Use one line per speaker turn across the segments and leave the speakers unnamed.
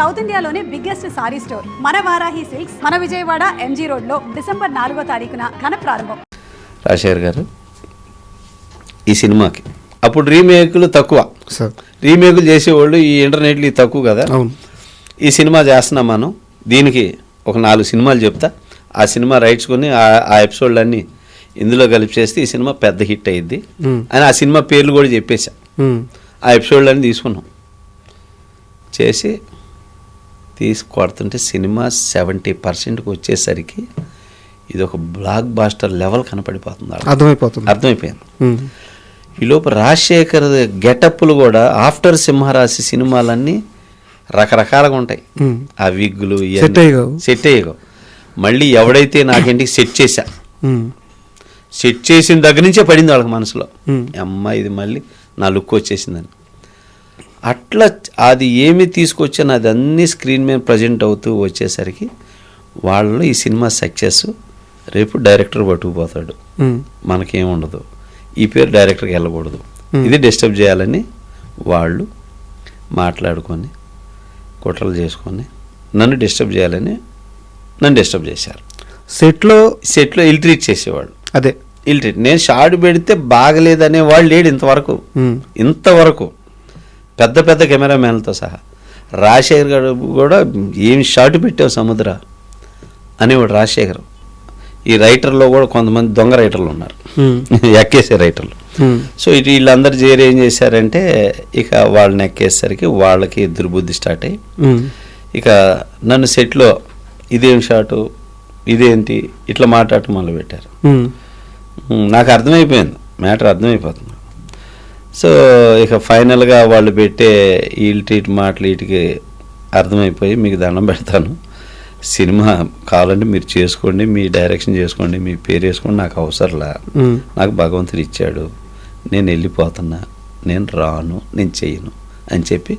South ఇండియాలోనే biggest sorry store మన Varahi silks, మన విజయవాడ ఎంజీ రోడ్ లో డిసెంబర్ 4వ తారీఖున ఘన ప్రారంభం.
రాజశేఖర్ గారు ఈ సినిమాకి అప్పుడు రీమేకులు తక్కువ, రీమేకులు చేసేవాళ్ళు ఈ ఇంటర్నెట్లు తక్కువ కదా. ఈ సినిమా చేస్తున్నాం మనం, దీనికి ఒక 4 సినిమాలు చెప్తా, ఆ సినిమా రైట్స్ కొని ఆ ఎపిసోడ్లన్నీ ఇందులో కలిపి చేస్తే ఈ సినిమా పెద్ద హిట్ అయ్యిద్ది అని ఆ సినిమా పేర్లు కూడా చెప్పేశా. ఆ ఎపిసోడ్లన్నీ తీసుకున్నాం, చేసి తీసుకొడుతుంటే సినిమా 70%కి వచ్చేసరికి ఇది ఒక బ్లాక్ బాస్టర్ లెవెల్ కనపడిపోతుంది, అర్థమైపోయింది. ఈలోపు రాజశేఖర్ గెటప్లు కూడా ఆఫ్టర్ సింహరాశి సినిమాలన్నీ రకరకాలుగా ఉంటాయి. ఆ విగ్గులు సెట్ అయ్యగో. మళ్ళీ ఎవడైతే నాకేంటికి సెట్ చేసిన దగ్గర నుంచే పడింది వాళ్ళకి మనసులో, అమ్మ ఇది మళ్ళీ నా లుక్ వచ్చేసిందని. అట్లా అది ఏమి తీసుకొచ్చాను అది అన్నీ స్క్రీన్ మీద ప్రజెంట్ అవుతూ వచ్చేసరికి వాళ్ళలో ఈ సినిమా సక్సెస్. రేపు డైరెక్టర్ పట్టుకుపోతాడు, మనకేం ఉండదు, ఈ పేరు డైరెక్టర్కి వెళ్ళకూడదు, ఇది డిస్టర్బ్ చేయాలని వాళ్ళు మాట్లాడుకొని కుట్రలు చేసుకొని నన్ను డిస్టర్బ్ చేయాలని నన్ను డిస్టర్బ్ చేశారు. సెట్లో ఇల్ట్రీట్ చేసేవాళ్ళు, అదే ఇల్ట్రీట్. నేను షార్ట్ పెడితే బాగలేదనే వాళ్ళు లేడు ఇంతవరకు పెద్ద పెద్ద కెమెరామ్యాన్లతో సహా. రాజశేఖర్ గారు కూడా ఏం షార్ట్ పెట్టావు సముద్ర అనేవాడు రాజశేఖర్. ఈ రైటర్లో కూడా కొంతమంది దొంగ రైటర్లు ఉన్నారు, ఎక్కేసే రైటర్లు. సో ఇటు వీళ్ళందరూ చేరి ఏం చేశారంటే ఇక వాళ్ళని ఎక్కేసరికి వాళ్ళకి దుర్బుద్ధి స్టార్ట్ అయ్యి ఇక నన్ను సెట్లో ఇదేం షాటు ఇదేంటి ఇట్లా మాట్లాడటం మొదలుపెట్టారు. నాకు అర్థమైపోయింది, మ్యాటర్ అర్థమైపోతుంది. సో ఇక ఫైనల్గా వాళ్ళు పెట్టే వీటి మాటలు వీటికి అర్థమైపోయి మీకు దండం పెడతాను, సినిమా కావాలంటే మీరు చేసుకోండి, మీ డైరెక్షన్ చేసుకోండి, మీ పేరు వేసుకోండి, నాకు అవసరంలా, నాకు భగవంతుడు ఇచ్చాడు, నేను వెళ్ళిపోతున్నా, నేను రాను, నేను చెయ్యను అని చెప్పి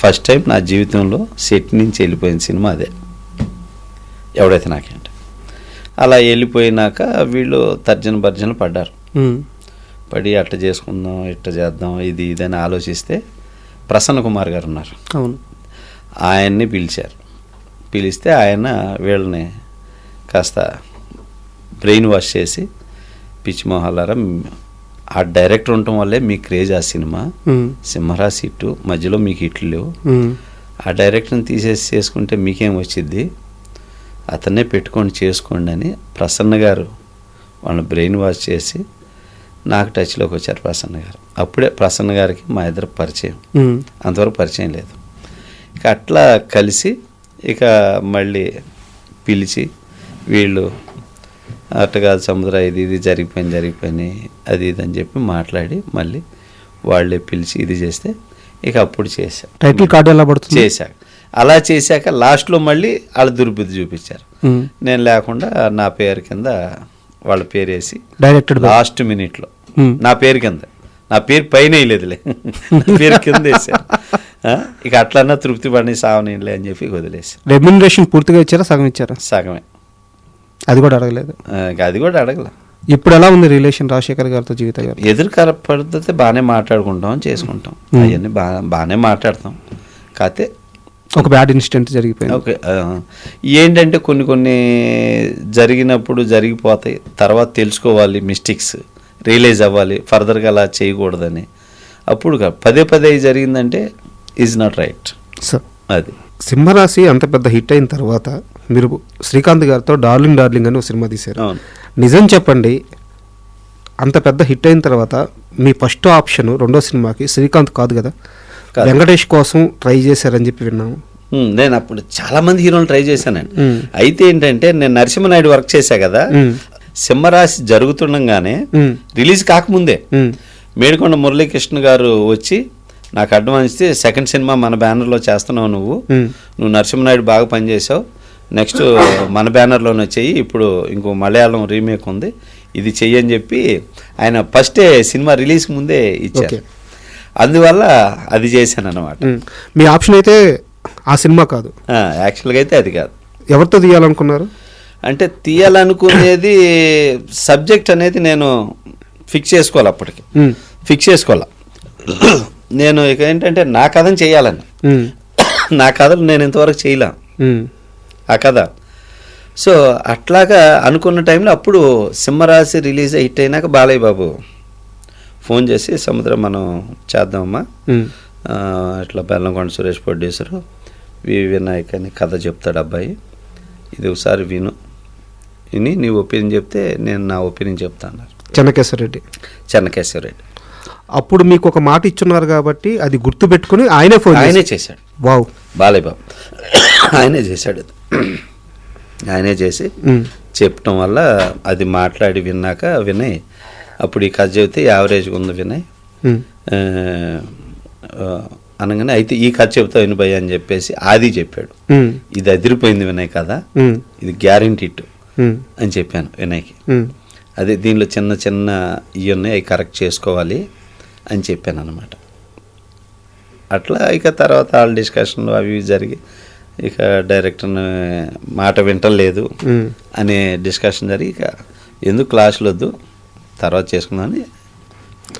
ఫస్ట్ టైం నా జీవితంలో సెట్ నుంచి వెళ్ళిపోయిన సినిమా అదే. ఎవడైతే నాకేంటి అలా వెళ్ళిపోయినాక వీళ్ళు తర్జన పడ్డారు. పడి అట్ట చేసుకుందాం ఇట్ట చేద్దాం ఇది అని ఆలోచిస్తే ప్రసన్న కుమార్ గారు ఉన్నారు, ఆయన్ని పిలిస్తే ఆయన వీళ్ళని కాస్త బ్రెయిన్ వాష్ చేసి పిచ్చి మొహాలారా ఆ డైరెక్టర్ ఉండటం వల్లే మీకు క్రేజ్ ఆ సినిమా, సింహరాశి హిట్టు, మధ్యలో మీకు హిట్లు లేవు, ఆ డైరెక్టర్ని తీసేసి చేసుకుంటే మీకేం వచ్చింది, అతన్నే పెట్టుకొని చేసుకోండి అని ప్రసన్న గారు వాళ్ళని బ్రెయిన్ వాష్ చేసి నాకు టచ్లోకి వచ్చారు ప్రసన్న గారు. అప్పుడే ప్రసన్న గారికి మా ఇద్దరు పరిచయం, అంతవరకు పరిచయం లేదు. ఇక అట్లా కలిసి ఇక మళ్ళీ పిలిచి వీళ్ళు అట్టగా సముద్ర ఇది జరిగిపోయింది అది ఇది అని చెప్పి మాట్లాడి మళ్ళీ వాళ్ళే పిలిచి ఇది చేస్తే ఇక అప్పుడు చేశాను.
టైటిల్ కార్డు ఎలా పడుతుంది
చేశాక అలా చేశాక లాస్ట్లో మళ్ళీ వాళ్ళ దుర్బుద్ధి చూపించారు. నేను లేకుండా నా పేరు కింద వాళ్ళ పేరు వేసి డైరెక్టర్ లాస్ట్ మినిట్లో నా పేరు కింద, నా పేరు పైన వేయలేదులే, నా పేరు కింద వేసారు. ఇక అట్లన్నా తృప్తి పడి సావనీలే అని చెప్పి వదిలేసి.
రెమ్యునరేషన్ పూర్తిగా ఇచ్చారా సగం ఇచ్చారా?
సగమే.
అది కూడా అడగలేదు?
అది కూడా అడగలే.
ఇప్పుడు ఎలా ఉంది రిలేషన్ రాజశేఖర్ గారితో జీవిత గారు?
ఎదురు పడితే బాగానే మాట్లాడుకుంటాం, చేసుకుంటాం, అవన్నీ బాగానే మాట్లాడతాం. కాకపోతే
ఒక బ్యాడ్ ఇన్సిడెంట్ జరిగిపోయింది.
ఓకే, ఏంటంటే కొన్ని జరిగినప్పుడు జరిగిపోతాయి, తర్వాత తెలుసుకోవాలి, మిస్టేక్స్ రియలైజ్ అవ్వాలి, ఫర్దర్గా అలా చేయకూడదని. అప్పుడు పదే జరిగిందంటే ఈజ్ నాట్ రైట్.
సో
అది
సింహరాశి అంత పెద్ద హిట్ అయిన తర్వాత మీరు శ్రీకాంత్ గారితో డార్లింగ్ అని ఒక సినిమా తీశారు. నిజం చెప్పండి, అంత పెద్ద హిట్ అయిన తర్వాత మీ ఫస్ట్ ఆప్షన్ రెండో సినిమాకి శ్రీకాంత్ కాదు కదా, వెంకటేష్ కోసం ట్రై చేశారని చెప్పి విన్నాము.
నేను అప్పుడు చాలా మంది హీరోలు ట్రై చేశానండి. అయితే ఏంటంటే నేను నరసింహనాయుడు వర్క్ చేశా కదా, సింహరాశి జరుగుతుండగానే రిలీజ్ కాకముందే మేడికొండ మురళీకృష్ణ గారు వచ్చి నాకు అడ్వాన్స్ ఇస్తే సెకండ్ సినిమా మన బ్యానర్లో చేస్తున్నావు, నువ్వు నరసింహనాయుడు బాగా పనిచేసావు, నెక్స్ట్ మన బ్యానర్లోనే చెయ్యి, ఇప్పుడు ఇంకో మలయాళం రీమేక్ ఉంది, ఇది చెయ్యి అని చెప్పి ఆయన ఫస్టే సినిమా రిలీజ్ ముందే ఇచ్చారు. అందువల్ల అది చేశాను అన్నమాట.
మీ ఆప్షన్ అయితే ఆ సినిమా కాదు,
యాక్చువల్గా అయితే అది కాదు.
ఎవరితో తీయాలనుకున్నారు?
అంటే తీయాలనుకునేది సబ్జెక్ట్ అనేది నేను ఫిక్స్ చేసుకోవాలి, అప్పటికి ఫిక్స్ చేసుకోవాలి. నేను ఇక ఏంటంటే నా కథను చేయాలని నా కథలు నేను ఇంతవరకు చేయలే ఆ కథ. సో అట్లాగా అనుకున్న టైంలో అప్పుడు సింహరాశి రిలీజ్ హిట్ అయినాక బాలయ్య బాబు ఫోన్ చేసి సముద్రం మనం చేద్దామమ్మా, ఇట్లా బెల్లంకొండ సురేష్ ప్రొడ్యూసరు వినాయక్ అని కథ చెప్తాడు అబ్బాయి, ఇది ఒకసారి విని నీ ఒపీనియన్ చెప్తే నేను నా ఒపీనియన్ చెప్తా అన్నారు చెన్నకేశ్వరరెడ్డి.
అప్పుడు మీకు ఒక మాట ఇచ్చున్నారు కాబట్టి అది గుర్తుపెట్టుకుని ఆయనే
చేశాడు.
వావ్,
బాలయ్య బాబు ఆయనే చేశాడు. ఆయనే చేసి చెప్పటం వల్ల అది మాట్లాడి విన్నాక వినయ్ అప్పుడు ఈ కథ చెబితే యావరేజ్గా ఉంది వినయ్ అనగానే అయితే ఈ కథ చెబుతా వినబోయ్ అని చెప్పేసి ఆది చెప్పాడు, ఇది అదిరిపోయింది వినయ్ కదా, ఇది గ్యారంటీ అని చెప్పాను వినయ్కి. అదే దీనిలో చిన్న చిన్న ఇవి ఉన్నాయి, అవి కరెక్ట్ చేసుకోవాలి అని చెప్పాను అనమాట. అట్లా ఇక తర్వాత వాళ్ళ డిస్కషన్లు అవి జరిగి ఇక డైరెక్టర్ని మాట వింటలేదు అనే డిస్కషన్ జరిగి ఇక ఎందుకు క్లాసులు వద్దు తర్వాత చేసుకుందామని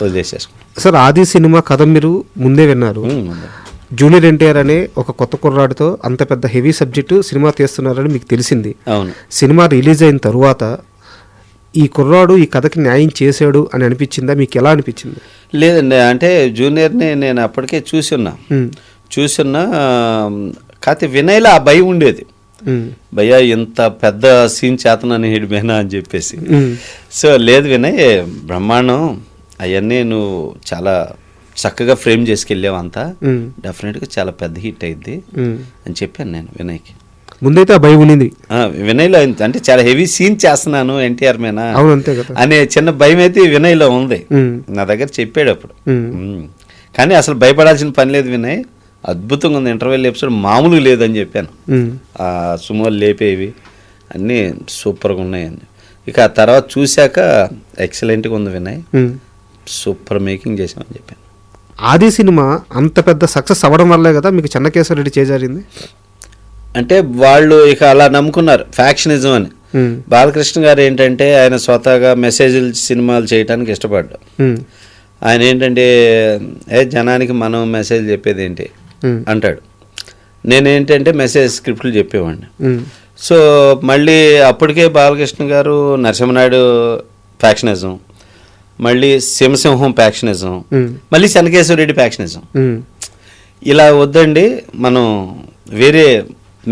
వదిలేసేసుకున్నాం.
సార్ ఆది సినిమా కథ మీరు ముందే విన్నారు, జూనియర్ ఎన్టీఆర్ అనే ఒక కొత్త కుర్రాడితో అంత పెద్ద హెవీ సబ్జెక్టు సినిమా తీస్తున్నారని మీకు తెలిసింది.
అవును.
సినిమా రిలీజ్ అయిన తర్వాత ఈ కుర్రాడు ఈ కథకి న్యాయం చేశాడు అని అనిపించిందా, మీకు ఎలా అనిపించింది?
లేదండి, అంటే జూనియర్ని నేను అప్పటికే చూసున్నా కాకపోతే వినయ్లో ఆ భయం ఉండేది, భయ్యా ఇంత పెద్ద సీన్ చేతనని హిడిపోయినా అని చెప్పేసి. సో లేదు వినయ్ బ్రహ్మాండం, అవన్నీ నువ్వు చాలా చక్కగా ఫ్రేమ్ చేసుకెళ్ళావు, అంతా డెఫినెట్గా చాలా పెద్ద హిట్ అయింది అని చెప్పాను నేను వినయ్కి.
ముందైతే ఆ భయం ఉన్నది
వినయ్లో, అంటే చాలా హెవీ సీన్ చేస్తున్నాను ఎన్టీఆర్ మీద అనే చిన్న భయం అయితే వినయ్లో ఉంది. నా దగ్గర చెప్పాడు అప్పుడు. కానీ అసలు భయపడాల్సిన పని లేదు వినయ్, అద్భుతంగా ఉంది ఇంటర్వెల్ ఎపిసోడ్, మామూలుగా లేదని చెప్పాను. ఆ సుమోలు లేపేవి అన్నీ సూపర్గా ఉన్నాయని. ఇక ఆ తర్వాత చూశాక ఎక్సలెంట్గా ఉంది వినయ్, సూపర్ మేకింగ్ చేసామని చెప్పాను.
ఆది సినిమా అంత పెద్ద సక్సెస్ అవ్వడం వల్లే కదా మీకు చెన్నకేశ్వరరెడ్డి చేజారింది.
అంటే వాళ్ళు ఇక అలా నమ్ముకున్నారు ఫ్యాక్షనిజం అని. బాలకృష్ణ గారు ఏంటంటే ఆయన స్వతహాగా మెసేజ్లు సినిమాలు చేయడానికి ఇష్టపడ్డాడు. ఆయన ఏంటంటే జనానికి మనం మెసేజ్ చెప్పేది ఏంటి అంటాడు, నేనేంటంటే మెసేజ్ స్క్రిప్ట్లు చెప్పేవాడిని. సో మళ్ళీ అప్పటికే బాలకృష్ణ గారు నరసింహనాయుడు ఫ్యాక్షనిజం, మళ్ళీ సింహసింహం ఫ్యాక్షనిజం, మళ్ళీ చెన్నకేశ్వరరెడ్డి ఫ్యాక్షనిజం. ఇలా వద్దండి, మనం వేరే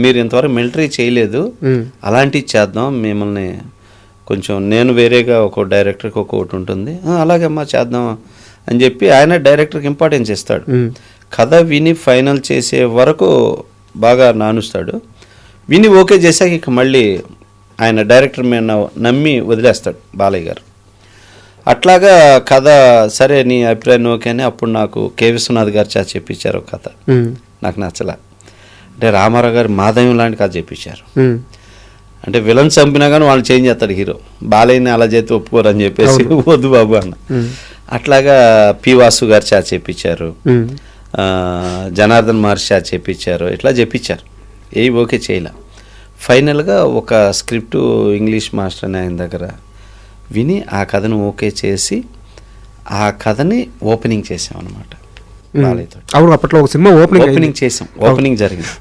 మీరు ఇంతవరకు మిలిటరీ చేయలేదు అలాంటివి చేద్దాం, మిమ్మల్ని కొంచెం నేను వేరేగా ఒక డైరెక్టర్కి ఒకటి ఉంటుంది, అలాగే అమ్మా చేద్దాం అని చెప్పి ఆయన డైరెక్టర్కి ఇంపార్టెన్స్ ఇస్తాడు. కథ విని ఫైనల్ చేసే వరకు బాగా నానుస్తాడు. విని ఓకే చేశాక ఇక మళ్ళీ ఆయన డైరెక్టర్ మీద నమ్మి వదిలేస్తాడు బాలయ్య గారు. అట్లాగా కథ సరే నీ అభిప్రాయం ఓకే అని అప్పుడు నాకు కె విశ్వనాథ్ గారు చేత చెప్పించారు ఒక కథ, నాకు నచ్చలా. అంటే రామారావు గారు మాధవ్యం లాంటి కథ చెప్పించారు. అంటే విలన్ చంపినా కానీ వాళ్ళు చేంజ్ చేస్తాడు హీరో, బాలయ్యని అలా చేతి ఒప్పుకోరు అని చెప్పేసి వద్దు బాబు అన్న. అట్లాగా పి వాసు గారు చేత చెప్పించారు, జనార్దన్ మహర్షి చేత చెప్పించారు, ఇట్లా చెప్పించారు. ఏ ఓకే చేయలే. ఫైనల్గా ఒక స్క్రిప్టు ఇంగ్లీష్ మాస్టర్ అని ఆయన దగ్గర విని ఆ కథను ఓకే చేసి ఆ కథని ఓపెనింగ్ చేసాం అనమాట బాలయ్యతో.
అప్పట్లో ఒక సినిమా ఓపెనింగ్
చేసాం, ఓపెనింగ్ జరిగింది.